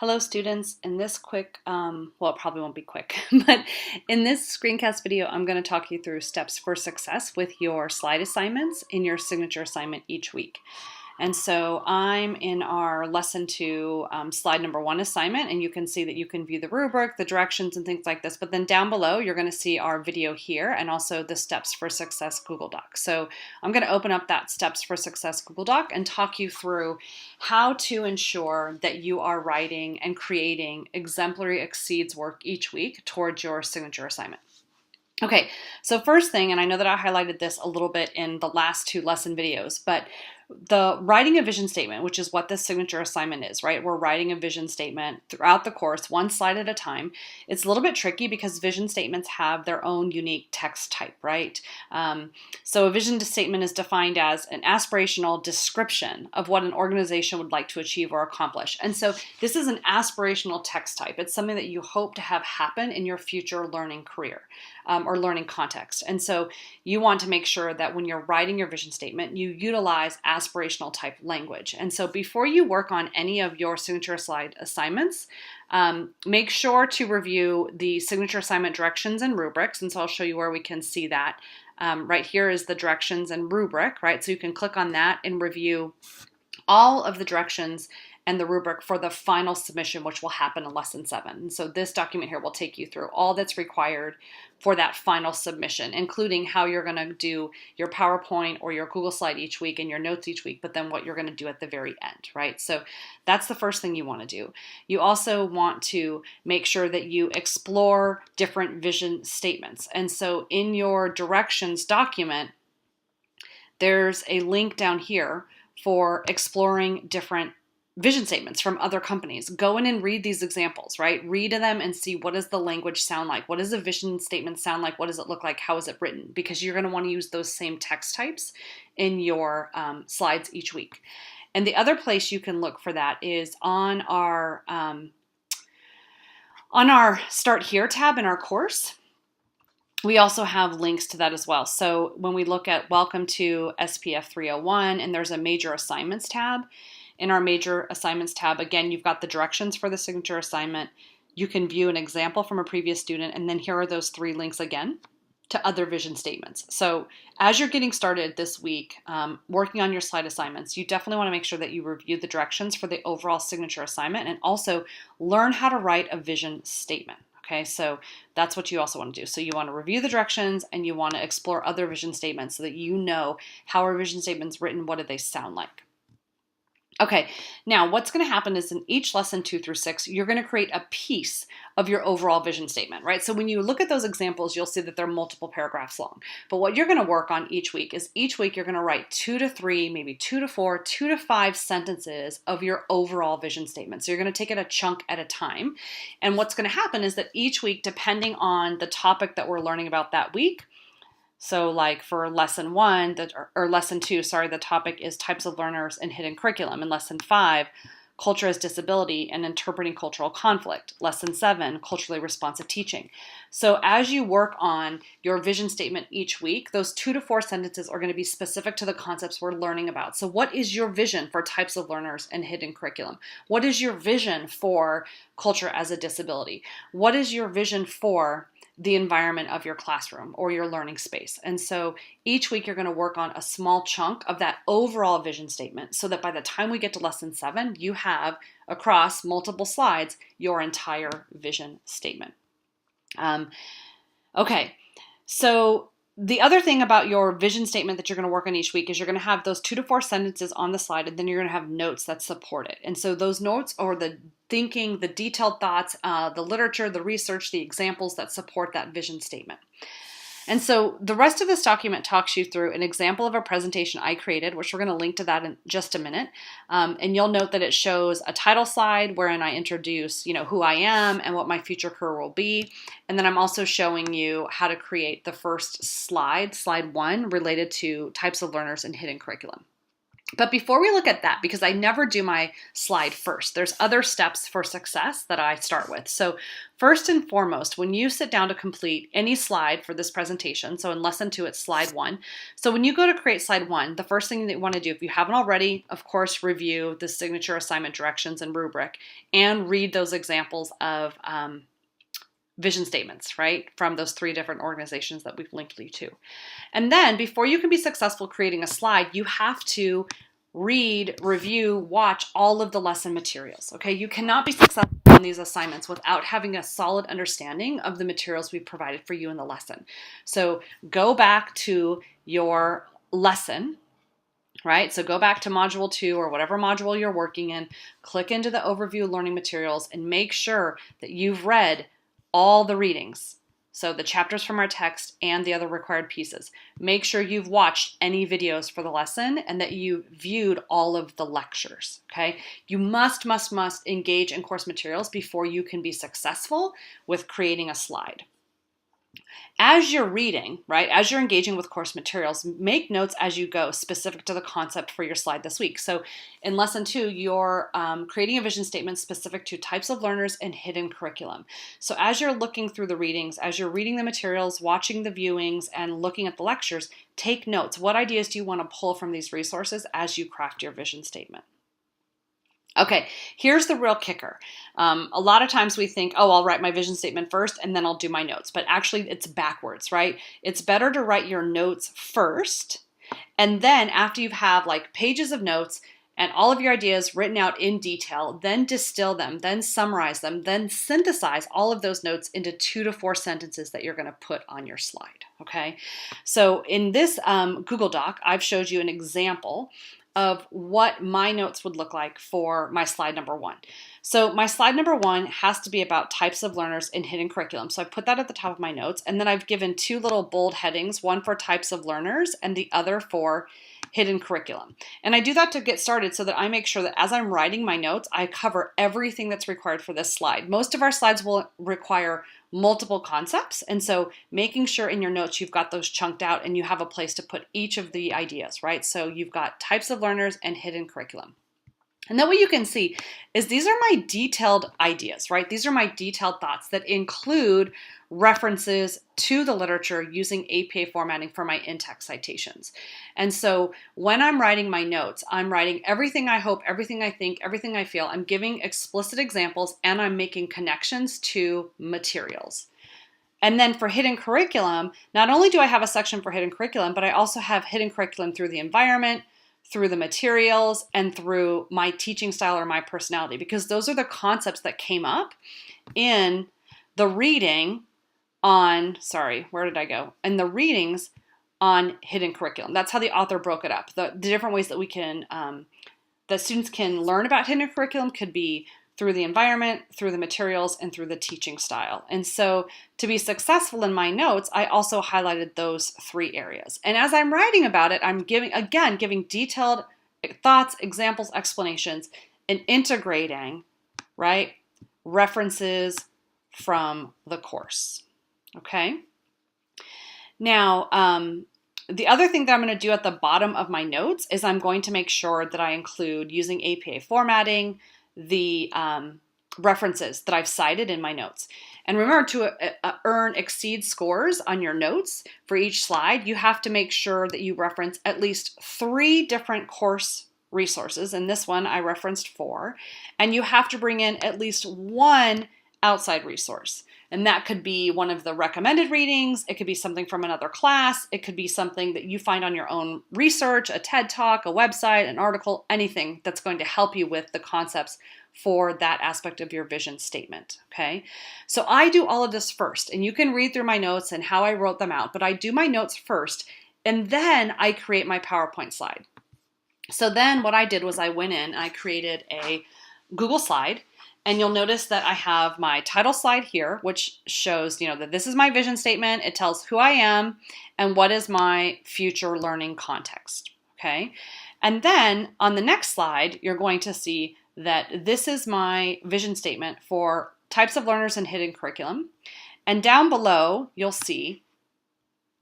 Hello students, in this quick, well it probably won't be quick, but in this screencast video I'm going to talk you through steps for success with your slide assignments in your signature assignment each week. And so I'm in our lesson 2 slide number 1 assignment, and you can see that you can view the rubric, the directions and things like this, but then down below you're going to see our video here and also the steps for success Google Doc. So I'm going to open up that steps for success Google Doc and talk you through how to ensure that you are writing and creating exemplary exceeds work each week towards your signature assignment. Okay, so first thing, and I know that I highlighted this a little bit in the last 2 lesson videos, but the writing a vision statement, which is what this signature assignment is, right? We're writing a vision statement throughout the course, one slide at a time. It's a little bit tricky because vision statements have their own unique text type, right? So a vision statement is defined as an aspirational description of what an organization would like to achieve or accomplish. And so this is an aspirational text type. It's something that you hope to have happen in your future learning career or learning context. And so you want to make sure that when you're writing your vision statement, you utilize aspirational type language. And so before you work on any of your signature slide assignments, make sure to review the signature assignment directions and rubrics. And so I'll show you where we can see that. Right here is the directions and rubric, right? So you can click on that and review all of the directions and the rubric for the final submission, which will happen in lesson 7. And so this document here will take you through all that's required for that final submission, including how you're going to do your PowerPoint or your Google slide each week and your notes each week, but then what you're going to do at the very end, right? So that's the first thing you want to do. You also want to make sure that you explore different vision statements. And so in your directions document, there's a link down here for exploring different vision statements from other companies. Go in and read these examples, right? Read them and see, what does the language sound like? What does a vision statement sound like? What does it look like? How is it written? Because you're going to want to use those same text types in your slides each week. And the other place you can look for that is on our Start Here tab in our course. We also have links to that as well. So when we look at Welcome to SPF301, and there's a Major Assignments tab. In our Major Assignments tab, again, you've got the directions for the signature assignment. You can view an example from a previous student, and then here are those 3 links again to other vision statements. So as you're getting started this week, working on your slide assignments, you definitely want to make sure that you review the directions for the overall signature assignment and also learn how to write a vision statement. Okay, so that's what you also want to do. So you want to review the directions and you want to explore other vision statements so that you know how are vision statements written, what do they sound like. Okay, now what's going to happen is in each lesson 2 through 6, you're going to create a piece of your overall vision statement, right? So when you look at those examples, you'll see that they're multiple paragraphs long. But what you're going to work on each week is each week you're going to write 2 to 3, maybe 2 to 4, 2 to 5 sentences of your overall vision statement. So you're going to take it a chunk at a time. And what's going to happen is that each week, depending on the topic that we're learning about that week, so like for lesson 1, or lesson 2, sorry, the topic is types of learners and hidden curriculum. In lesson 5, culture as disability and interpreting cultural conflict. Lesson 7, culturally responsive teaching. So as you work on your vision statement each week, those 2 to 4 sentences are going to be specific to the concepts we're learning about. So what is your vision for types of learners and hidden curriculum? What is your vision for culture as a disability? What is your vision for the environment of your classroom or your learning space? And so each week you're going to work on a small chunk of that overall vision statement so that by the time we get to lesson 7, you have across multiple slides your entire vision statement. Okay, so the other thing about your vision statement that you're going to work on each week is you're going to have those 2 to 4 sentences on the slide, and then you're going to have notes that support it. And so those notes are the thinking, the detailed thoughts, the literature, the research, the examples that support that vision statement. And so the rest of this document talks you through an example of a presentation I created, which we're going to link to that in just a minute. And you'll note that it shows a title slide wherein I introduce, who I am and what my future career will be. And then I'm also showing you how to create the first slide, slide 1, related to types of learners and hidden curriculum. But before we look at that, because I never do my slide first, there's other steps for success that I start with. So first and foremost, when you sit down to complete any slide for this presentation, so in lesson 2, it's slide 1. So when you go to create slide 1, the first thing that you want to do, if you haven't already, of course, review the signature assignment directions and rubric and read those examples of vision statements, right, from those 3 different organizations that we've linked you to. And then before you can be successful creating a slide, you have to read, review, watch all of the lesson materials, okay? You cannot be successful on these assignments without having a solid understanding of the materials we've provided for you in the lesson. So go back to your lesson, right? So go back to module 2 or whatever module you're working in, click into the overview learning materials and make sure that you've read all the readings. So the chapters from our text and the other required pieces. Make sure you've watched any videos for the lesson and that you viewed all of the lectures, okay? You must engage in course materials before you can be successful with creating a slide. As you're reading, right, as you're engaging with course materials, make notes as you go specific to the concept for your slide this week. So in lesson 2, you're creating a vision statement specific to types of learners and hidden curriculum. So as you're looking through the readings, as you're reading the materials, watching the viewings, and looking at the lectures, take notes. What ideas do you want to pull from these resources as you craft your vision statement? Okay, here's the real kicker. A lot of times we think, oh, I'll write my vision statement first and then I'll do my notes. But actually it's backwards, right? It's better to write your notes first. And then after you have like pages of notes and all of your ideas written out in detail, then distill them, then summarize them, then synthesize all of those notes into 2 to 4 sentences that you're going to put on your slide, okay? So in this Google Doc, I've showed you an example of what my notes would look like for my slide number 1. So my slide number 1 has to be about types of learners in hidden curriculum. So I put that at the top of my notes, and then I've given 2 little bold headings, one for types of learners and the other for hidden curriculum. And I do that to get started so that I make sure that as I'm writing my notes, I cover everything that's required for this slide. Most of our slides will require multiple concepts, and so making sure in your notes you've got those chunked out and you have a place to put each of the ideas, right? So you've got types of learners and hidden curriculum. And then what you can see is these are my detailed ideas, right? These are my detailed thoughts that include references to the literature using APA formatting for my in-text citations. And so when I'm writing my notes, I'm writing everything I hope, everything I think, everything I feel. I'm giving explicit examples and I'm making connections to materials. And then for hidden curriculum, not only do I have a section for hidden curriculum, but I also have hidden curriculum through the environment, through the materials, and through my teaching style or my personality, because those are the concepts that came up in the reading on, in the readings on hidden curriculum. That's how the author broke it up. The different ways that we can, that students can learn about hidden curriculum could be through the environment, through the materials, and through the teaching style. And so to be successful in my notes, I also highlighted those 3 areas. And as I'm writing about it, I'm giving detailed thoughts, examples, explanations, and integrating, right, references from the course, okay? Now, the other thing that I'm going to do at the bottom of my notes is I'm going to make sure that I include, using APA formatting, the references that I've cited in my notes. And remember, to exceed scores on your notes for each slide, you have to make sure that you reference at least 3 different course resources. In this one, I referenced 4. And you have to bring in at least 1 outside resource. And that could be one of the recommended readings. It could be something from another class. It could be something that you find on your own research, a TED Talk, a website, an article, anything that's going to help you with the concepts for that aspect of your vision statement, okay? So I do all of this first, and you can read through my notes and how I wrote them out, but I do my notes first, and then I create my PowerPoint slide. So then what I did was I went in and I created a Google slide. And you'll notice that I have my title slide here, which shows, that this is my vision statement. It tells who I am and what is my future learning context, okay? And then on the next slide, you're going to see that this is my vision statement for types of learners and hidden curriculum. And down below, you'll see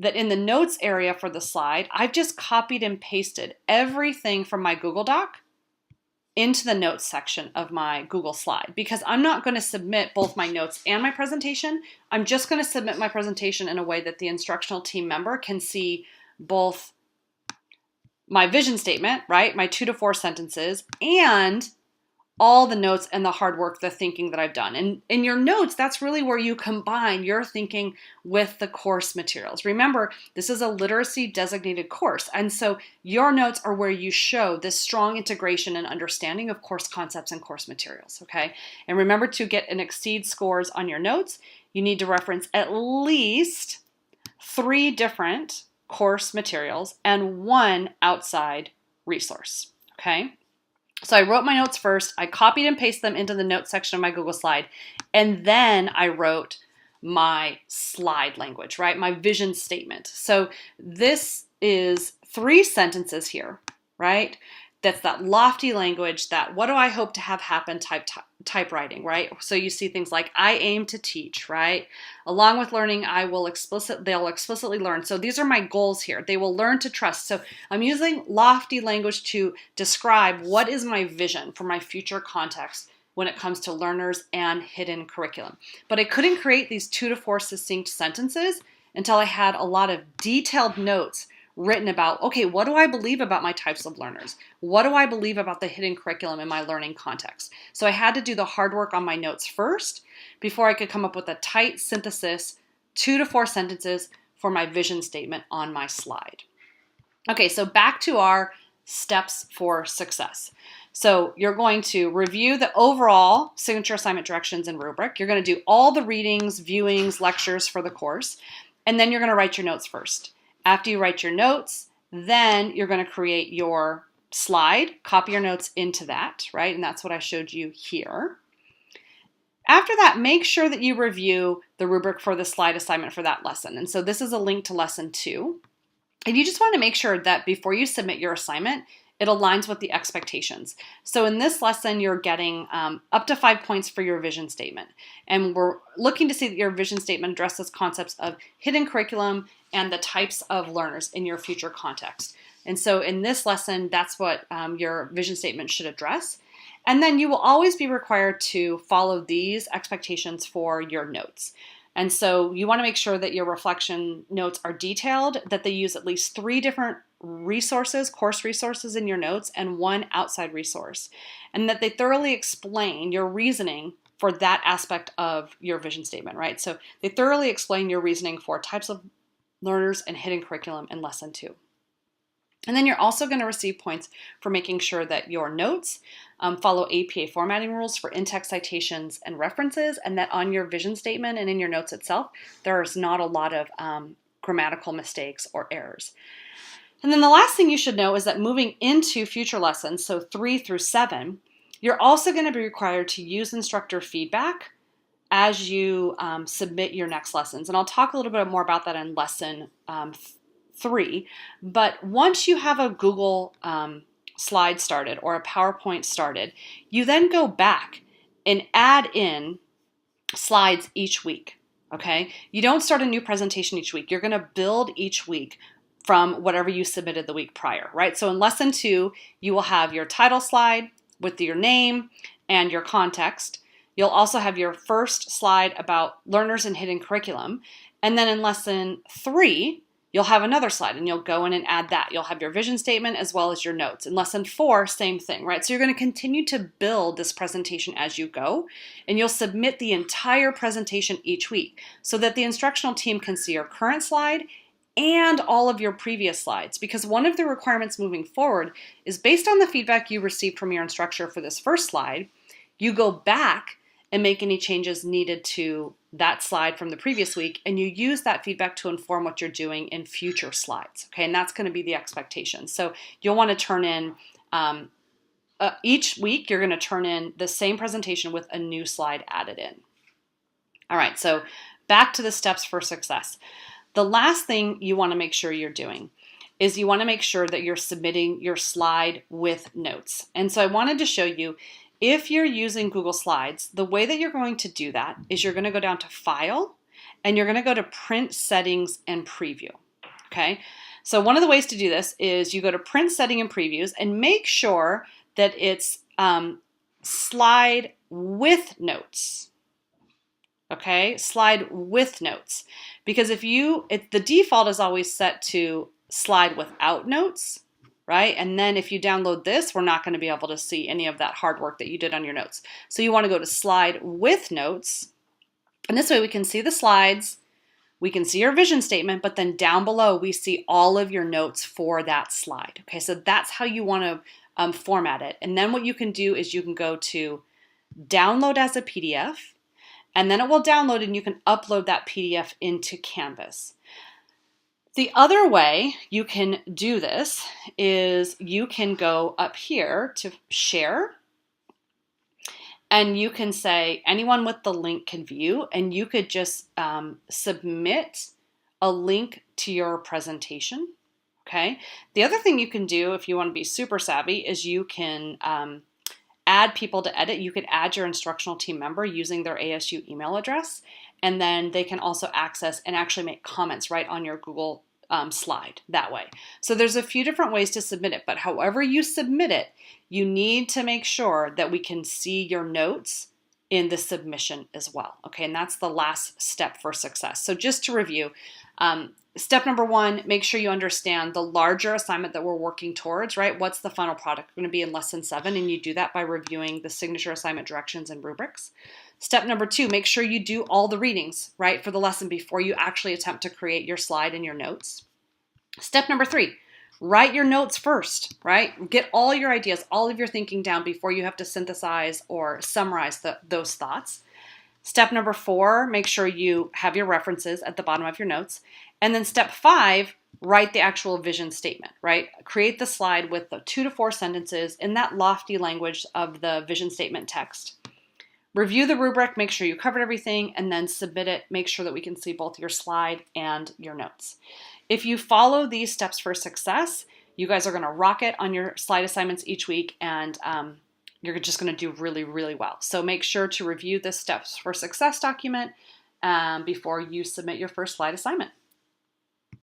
that in the notes area for the slide, I've just copied and pasted everything from my Google Doc into the notes section of my Google slide, because I'm not going to submit both my notes and my presentation. I'm just going to submit my presentation in a way that the instructional team member can see both my vision statement, right, my 2 to 4 sentences, and all the notes and the hard work, the thinking that I've done. And in your notes, that's really where you combine your thinking with the course materials. Remember, this is a literacy designated course. And so your notes are where you show this strong integration and understanding of course concepts and course materials, okay? And remember, to get and exceed scores on your notes, you need to reference at least 3 different course materials and 1 outside resource, okay? So I wrote my notes first, I copied and pasted them into the notes section of my Google slide, and then I wrote my slide language, right? My vision statement. So this is 3 sentences here, right? That's that lofty language, that what do I hope to have happen type writing, right? So you see things like, I aim to teach, right? Along with learning, they'll explicitly learn. So these are my goals here. They will learn to trust. So I'm using lofty language to describe what is my vision for my future context when it comes to learners and hidden curriculum. But I couldn't create these 2 to 4 succinct sentences until I had a lot of detailed notes written about, okay, what do I believe about my types of learners? What do I believe about the hidden curriculum in my learning context? So I had to do the hard work on my notes first before I could come up with a tight synthesis, 2 to 4 sentences for my vision statement on my slide. Okay, so back to our steps for success. So you're going to review the overall signature assignment directions and rubric. You're going to do all the readings, viewings, lectures for the course, and then you're going to write your notes first. After you write your notes, then you're going to create your slide, copy your notes into that, right? And that's what I showed you here. After that, make sure that you review the rubric for the slide assignment for that lesson. And so this is a link to lesson 2. And you just want to make sure that before you submit your assignment, it aligns with the expectations. So in this lesson, you're getting up to 5 points for your vision statement. And we're looking to see that your vision statement addresses concepts of hidden curriculum and the types of learners in your future context. And so in this lesson, that's what your vision statement should address. And then you will always be required to follow these expectations for your notes. And so you want to make sure that your reflection notes are detailed, that they use at least 3 different resources, course resources in your notes, and 1 outside resource, and that they thoroughly explain your reasoning for that aspect of your vision statement, right? So they thoroughly explain your reasoning for types of learners and hidden curriculum in lesson 2. And then you're also going to receive points for making sure that your notes follow APA formatting rules for in-text citations and references, and that on your vision statement and in your notes itself, there's not a lot of grammatical mistakes or errors. And then the last thing you should know is that moving into future lessons, so 3 through 7, you're also going to be required to use instructor feedback as you submit your next lessons. And I'll talk a little bit more about that in lesson 3. But once you have a Google slide started or a PowerPoint started, you then go back and add in slides each week, okay? You don't start a new presentation each week. You're going to build each week from whatever you submitted the week prior, right? So in lesson 2, you will have your title slide with your name and your context. You'll also have your first slide about learners and hidden curriculum. And then in lesson 3, you'll have another slide and you'll go in and add that. You'll have your vision statement as well as your notes. In lesson 4, same thing, right? So you're going to continue to build this presentation as you go, and you'll submit the entire presentation each week so that the instructional team can see your current slide and all of your previous slides. Because one of the requirements moving forward is based on the feedback you received from your instructor for this first slide, you go back and make any changes needed to that slide from the previous week, and you use that feedback to inform what you're doing in future slides, okay? And that's going to be the expectation. So you'll want to turn in, each week you're going to turn in the same presentation with a new slide added in. All right, so back to the steps for success. The last thing you want to make sure you're doing is you want to make sure that you're submitting your slide with notes. And so I wanted to show you, if you're using Google Slides, the way that you're going to do that is you're going to go down to File, and you're going to go to Print Settings and Preview. okay? So one of the ways to do this is you go to print setting and previews and make sure that it's slide with notes. Okay, slide with notes. Because the default is always set to slide without notes, right? And then if you download this, we're not going to be able to see any of that hard work that you did on your notes. So you want to go to slide with notes. And this way we can see the slides, we can see your vision statement, but then down below we see all of your notes for that slide. Okay, so that's how you want to format it. And then what you can do is you can go to download as a PDF, and then it will download and you can upload that PDF into Canvas. The other way you can do this is you can go up here to share, and you can say anyone with the link can view, and you could just submit a link to your presentation, okay? The other thing you can do if you want to be super savvy is you can add people to edit. You could add your instructional team member using their ASU email address, and then they can also access and actually make comments right on your Google slide that way. So there's a few different ways to submit it, but however you submit it, you need to make sure that we can see your notes in the submission as well. Okay, and that's the last step for success. So just to review, step number one, make sure you understand the larger assignment that we're working towards, right? What's the final product going to be in lesson 7? And you do that by reviewing the signature assignment directions and rubrics. Step number 2, make sure you do all the readings, right, for the lesson before you actually attempt to create your slide and your notes. Step number 3, write your notes first, right? Get all your ideas, all of your thinking down before you have to synthesize or summarize those thoughts. Step number 4, make sure you have your references at the bottom of your notes. And then step 5, write the actual vision statement, right? Create the slide with the 2 to 4 sentences in that lofty language of the vision statement text. Review the rubric, make sure you covered everything, and then submit it. Make sure that we can see both your slide and your notes. If you follow these steps for success, you guys are going to rock it on your slide assignments each week, and you're just going to do really, really well. So make sure to review this steps for success document before you submit your first slide assignment.